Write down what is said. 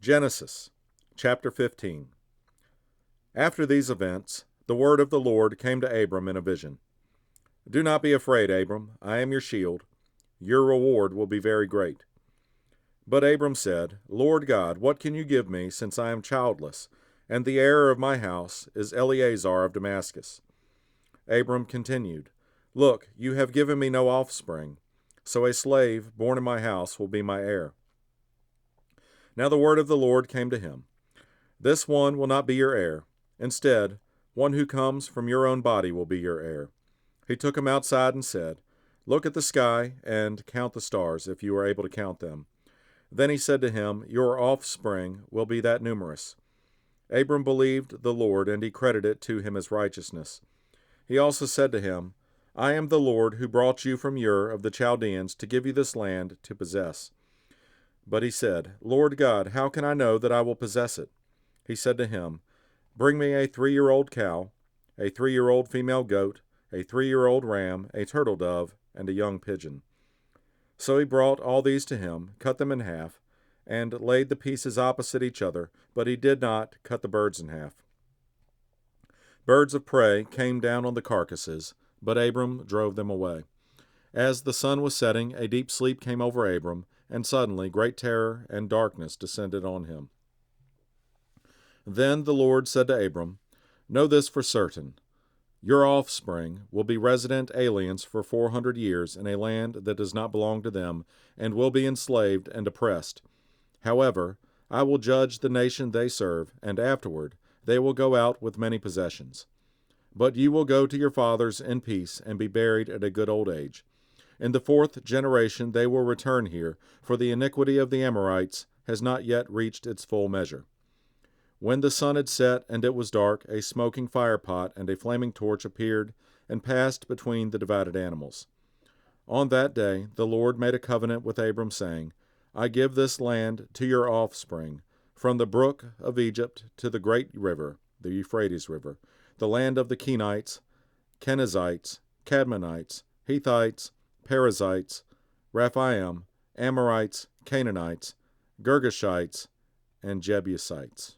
Genesis chapter 15. After these events, the word of the Lord came to Abram in a vision. Do not be afraid, Abram. I am your shield. Your reward will be very great. But Abram said, Lord God, what can you give me, since I am childless, and the heir of my house is Eleazar of Damascus? Abram continued, Look, you have given me no offspring, so a slave born in my house will be my heir. Now the word of the Lord came to him. This one will not be your heir. Instead, one who comes from your own body will be your heir. He took him outside and said, Look at the sky and count the stars, if you are able to count them. Then he said to him, Your offspring will be that numerous. Abram believed the Lord, and he credited it to him as righteousness. He also said to him, I am the Lord who brought you from Ur of the Chaldeans to give you this land to possess. But he said, Lord God, how can I know that I will possess it? He said to him, Bring me a 3-year-old cow, a 3-year-old female goat, a 3-year-old ram, a turtle dove, and a young pigeon. So he brought all these to him, cut them in half, and laid the pieces opposite each other, but he did not cut the birds in half. Birds of prey came down on the carcasses, but Abram drove them away. As the sun was setting, a deep sleep came over Abram, and suddenly great terror and darkness descended on him. Then the Lord said to Abram, Know this for certain. Your offspring will be resident aliens for 400 years in a land that does not belong to them, and will be enslaved and oppressed. However, I will judge the nation they serve, and afterward they will go out with many possessions. But you will go to your fathers in peace and be buried at a good old age. In the 4th generation they will return here, for the iniquity of the Amorites has not yet reached its full measure. When the sun had set and it was dark, a smoking firepot and a flaming torch appeared and passed between the divided animals. On that day the Lord made a covenant with Abram, saying, I give this land to your offspring, from the brook of Egypt to the great river, the Euphrates River, the land of the Kenites, Kenizzites, Cadmonites, Hittites, Perizzites, Rephaim, Amorites, Canaanites, Girgashites, and Jebusites.